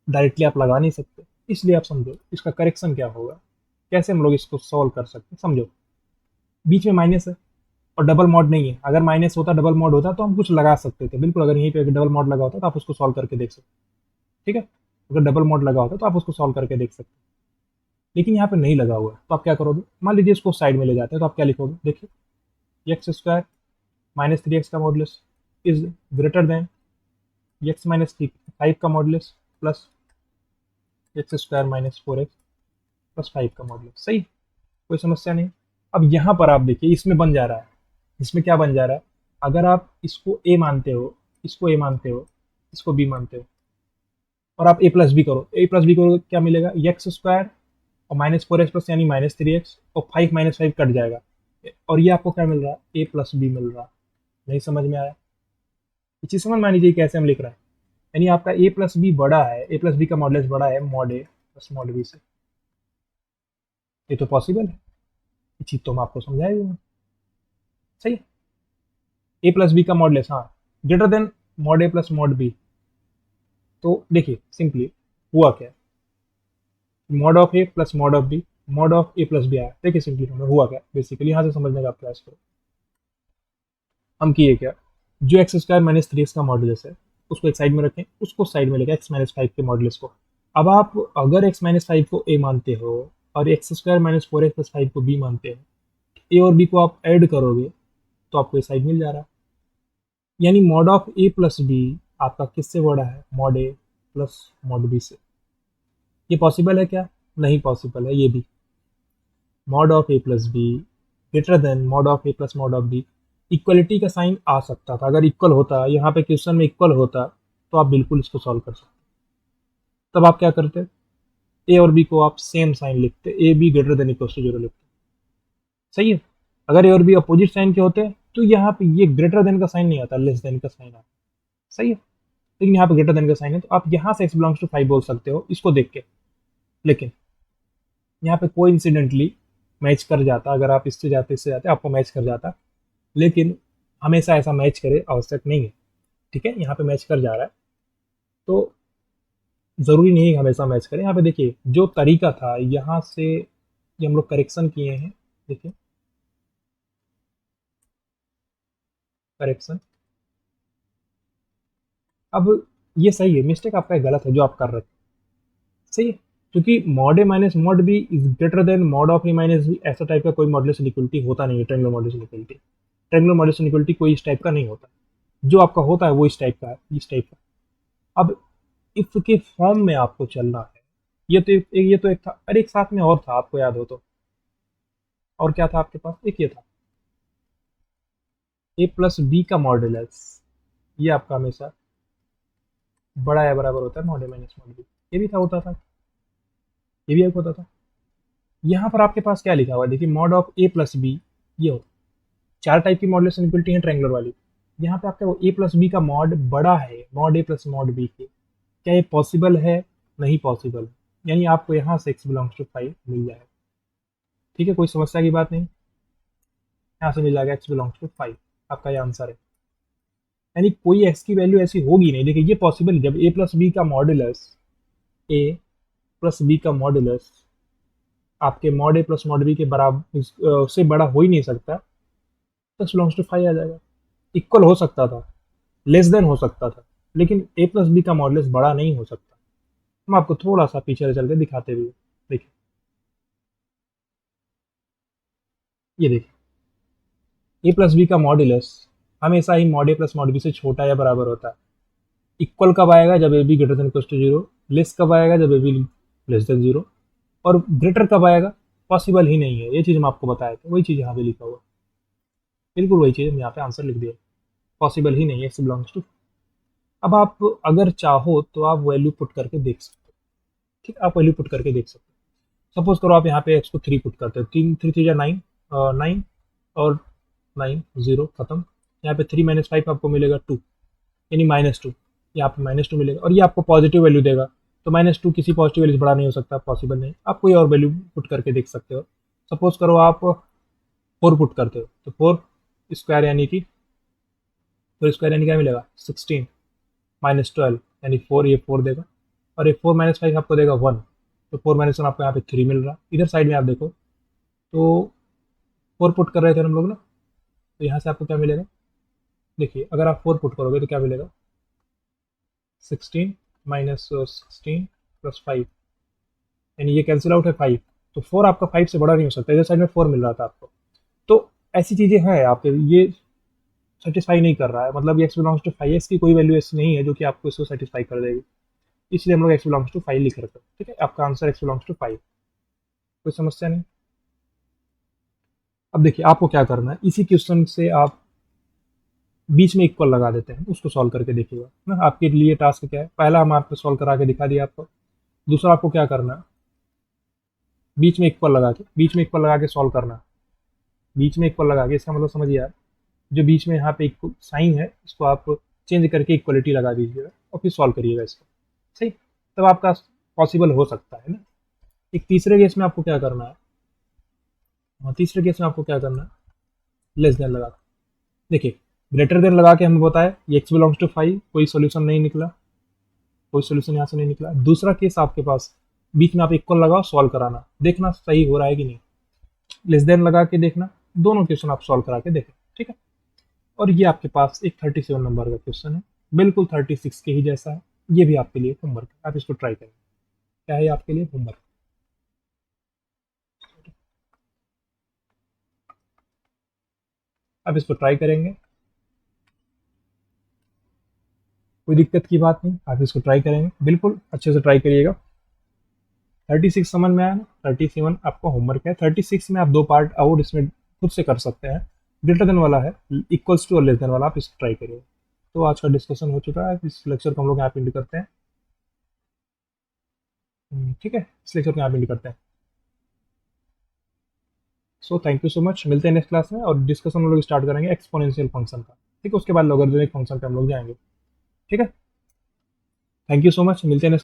डायरेक्टली आप लगा नहीं सकते। इसलिए आप समझो इसका करेक्शन क्या होगा, कैसे हम लोग इसको सॉल्व कर सकते हैं। समझो बीच में माइनस है और डबल मॉड नहीं है, अगर माइनस होता डबल मॉड होता तो हम कुछ लगा सकते थे, बिल्कुल। अगर यहीं पे डबल मॉड लगा होता तो आप उसको सॉल्व करके देख सकते, ठीक है। अगर डबल मॉड लगा होता तो आप उसको सॉल्व करके देख सकते, लेकिन यहाँ पे नहीं लगा हुआ है, तो आप क्या करोगे? मान लीजिए इसको साइड में ले जाते हैं, तो आप क्या लिखोगे? देखिए, एक्स स्क्वायर माइनस 3x का modulus is greater then x minus 5 का modulus plus x square minus 4x plus 5 का मॉडुलस। सही, कोई समस्या नहीं। अब यहाँ पर आप देखिए इसमें बन जा रहा है, इसमें क्या बन जा रहा है, अगर आप इसको a मानते हो, इसको a मानते हो, इसको b मानते हो, और आप a प्लस बी करो, a प्लस बी करो, क्या मिलेगा? एक्स स्क्वायर और माइनस 4x प्लस यानी माइनस 3x, और 5 माइनस 5 कट जाएगा, और ये आपको क्या मिल रहा है? a प्लस बी मिल रहा है। नहीं समझ में आया? ये चीज़ समझ में आनी चाहिए कैसे हम लिख रहे हैं। यानी आपका a प्लस बी बड़ा है, a प्लस बी का मॉडुलस बड़ा है mod A plus mod B से। ये तो पॉसिबल है, ये चीज़ तो हम आपको समझाए हुए हैं। सही है, ए प्लस बी का मॉडुलस, हाँ, greater than mod A plus mod B. तो देखिए सिंपली हुआ क्या, mod of A plus mod of B, mod of A plus B आया। देखिए सिंपली हमें हुआ क्या, बेसिकली यहाँ से समझने का प्रयास करो। हम किए क्या, जो एक्स स्क्वायर माइनस 3x का मॉडुलस है उसको एक साइड में रखें, उसको साइड में लेकर एक्स माइनस 5 के मॉडुलस को। अब आप अगर एक्स माइनस 5 को ए मानते हो और x square minus 4x plus 5 को बी मानते हो, ए और बी को आप ऐड करोगे तो आपको ये साइड मिल जा रहा है। यानी mod of A plus B आपका किससे बड़ा है? Mod A plus mod B से। ये पॉसिबल है क्या? नहीं पॉसिबल है ये भी। Mod of A plus B greater than mod of A plus mod of B. Equality का साइन आ सकता था, अगर इक्वल होता, यहाँ पे क्वेश्चन में इक्वल होता तो आप बिल्कुल इसको सॉल्व कर सकते। तब आप क्या करते? ए और बी को आप सेम साइन लिखते, A B greater than equal to 0 लिखते। सही है। अगर ए और बी अपोजिट साइन के होते तो यहाँ पे ये ग्रेटर देन का साइन नहीं आता, लेस देन का साइन आता। सही है, लेकिन यहाँ पे ग्रेटर देन का साइन है, तो आप यहाँ से एक्स बिलोंग्स टू 5 बोल सकते हो इसको देख के। लेकिन यहाँ पे कोई इंसिडेंटली मैच कर जाता, अगर आप इससे जाते इससे जाते आपको मैच कर जाता, लेकिन हमेशा ऐसा मैच करे आवश्यक नहीं है। ठीक है, यहाँ पे मैच कर जा रहा है तो ज़रूरी नहीं है हमेशा मैच करें। यहाँ पे देखिए जो तरीका था यहाँ से, ये हम लोग करेक्शन किए हैं, देखिए करेक्शन। अब ये सही है, मिस्टेक आपका गलत है जो आप कर रहे थे, सही है। क्योंकि mod A minus mod B is greater than mod of A minus B, ऐसा टाइप का कोई मॉडुलस इनइक्वलिटी होता नहीं है। Triangular modulus inequality, triangular modulus inequality कोई इस टाइप का नहीं होता। जो आपका होता है वो इस टाइप का है, इस टाइप का। अब इफ के फॉर्म में आपको चलना है। ये तो एक था, अरे एक साथ में और था, आपको याद हो तो, और क्या था आपके पास? एक ये था ए प्लस बी का मॉडुलस, ये आपका हमेशा बड़ा या बराबर होता है mod A minus mod B. ये भी था, होता था, ये भी एक होता था। यहाँ पर आपके पास क्या लिखा हुआ है, देखिए mod of A plus B, ये होता। चार टाइप की मॉडुलस इनइक्वलिटी है ट्रायंगुलर वाली। यहाँ पे आपका वो ए प्लस बी का मॉड बड़ा है mod A plus mod B के, क्या ये पॉसिबल है? नहीं पॉसिबल है, यानी आपको यहाँ से x बिलोंग्स टू 5 मिल जाएगा। ठीक है, कोई समस्या की बात नहीं, यहाँ से मिल जाएगा x बिलोंग्स टू 5, आपका ये आंसर है। यानी कोई x की वैल्यू ऐसी होगी नहीं। देखिए ये पॉसिबल है, जब a प्लस बी का मॉड्यूलस a प्लस बी का मॉड्यूलस आपके mod a plus mod B के बराबर से बड़ा हो ही नहीं सकता, तो x बिलोंग्स टू 5 आ जाएगा। इक्वल हो सकता था, लेस देन हो सकता था, लेकिन a प्लस बी का मॉड्यूलस बड़ा नहीं हो सकता। हम आपको थोड़ा सा पीछे चल के दिखाते हुए देखिए, ये देखिए a प्लस बी का मॉड्यूलस हमेशा ही mod a plus mod B से छोटा या बराबर होता है। इक्वल कब आएगा? जब A B greater than equal to zero. Less कब आएगा? जब A B less than zero. और ग्रेटर कब आएगा? पॉसिबल ही नहीं है। ये चीज़ हम आपको बताए थे, वही चीज़ यहाँ पे लिखा हुआ, बिल्कुल वही चीज़ हम यहाँ पे आंसर लिख दिया, पॉसिबल ही नहीं है एक्स बिलोंग्स टू। अब आप अगर चाहो तो आप वैल्यू पुट करके देख सकते हो। ठीक, आप वैल्यू पुट करके देख सकते हो। सपोज करो आप यहाँ पे एक्स को 3 पुट करते हो, 3 3 9, 9 और 9 0 खत्म। यहाँ पे 3 माइनस 5 आपको मिलेगा 2, यानी -2। यहाँ पे -2 मिलेगा और ये आपको पॉजिटिव वैल्यू देगा। तो -2 किसी पॉजिटिव वैल्यू से बड़ा नहीं हो सकता, पॉसिबल नहीं। आप कोई और वैल्यू पुट करके देख सकते हो। सपोज करो आप 4 पुट करते हो, तो 4 स्क्वायर यानी कि 4 स्क्वायर यानी क्या मिलेगा? 16 -12 यानी 4, ये 4 देगा। और ये 4 माइनस 5 आपको देगा 1, तो 4 माइनस 1 आपको यहाँ पे 3 मिल रहा। इधर साइड में आप देखो तो 4 पुट कर रहे थे हम लोग ना, तो यहाँ से आपको क्या मिलेगा? देखिए अगर आप 4 पुट करोगे तो क्या मिलेगा? 16 माइनस 16 प्लस 5, यानी ये कैंसिल आउट है 5, तो 4 आपका 5 से बड़ा नहीं हो सकता। इधर साइड में 4 मिल रहा था आपको। तो ऐसी चीज़ें हैं आपके, ये सेटिस्फाई नहीं कर रहा है, मतलब ये एक्स बिलोंग्स टू 5, इसकी कोई वैल्यू ऐसी नहीं है जो कि आपको इसको सेटिस्फाई कर देगी। इसलिए हम लोग एक्स बिलोंग्स टू 5 लिख रहे थे। ठीक है, आपका आंसर एक्स बिलोंग्स टू 5, कोई समस्या नहीं। अब देखिए आपको क्या करना है, इसी क्वेश्चन से आप बीच में इक्वल लगा देते हैं, उसको सॉल्व करके देखिएगा ना। आपके लिए टास्क क्या है? पहला हम आपको सॉल्व करा के दिखा दिया आपको। दूसरा आपको क्या करना है, बीच में इक्वल लगा के, बीच में इक्वल लगा के सॉल्व करना। बीच में इक्वल लगा के, इसका मतलब समझिए आप, जो बीच में यहाँ पे साइन है इसको आप चेंज करके इक्वलिटी लगा दीजिएगा और फिर सॉल्व करिएगा इसको। सही, तब आपका पॉसिबल हो सकता है ना। एक तीसरे केस में आपको क्या करना है, तीसरे केस में आपको क्या करना है, लेस देन लगा। देखिए ग्रेटर देन लगा के हमें बताया ये एक्स बिलोंग्स टू 5, कोई सोल्यूशन नहीं निकला, कोई सोल्यूशन यहाँ से नहीं निकला। दूसरा केस आपके पास, बीच में आप इक्वल लगाओ, सॉल्व कराना, देखना सही हो रहा है कि नहीं। लेस देन लगा के देखना, दोनों क्वेश्चन आप सॉल्व करा के देखें। ठीक है, और ये आपके पास एक 37 नंबर का क्वेश्चन है, बिल्कुल 36 के ही जैसा है। ये भी आपके लिए होमवर्क है, आप इसको ट्राई करें। क्या है आपके लिए होमवर्क? आप इसको ट्राई करेंगे, कोई दिक्कत की बात नहीं, आप इसको ट्राई करेंगे, बिल्कुल अच्छे से ट्राई करिएगा। 36 समझ में आया ना? 37 आपका होमवर्क है। 36 में आप दो पार्ट और इसमें खुद से कर सकते हैं। ग्रेटर देन वाला है, इक्वल्स टू और लेस देन वाला, आप इसको ट्राई करिए। तो आज का डिस्कशन हो चुका है, इस लेक्चर को हम लोग यहाँ पे एंड करते हैं। ठीक है, इस लेक्चर को यहाँ पे एंड करते हैं। So thank you so much, मिलते हैं नेक्स्ट क्लास में और डिस्कशन हम लोग स्टार्ट करेंगे एक्सपोनेंशियल फंक्शन का। ठीक है, उसके बाद लॉगरिथमिक फंक्शन पे हम लोग जाएंगे। ठीक है, थैंक यू सो मच, मिलते हैं next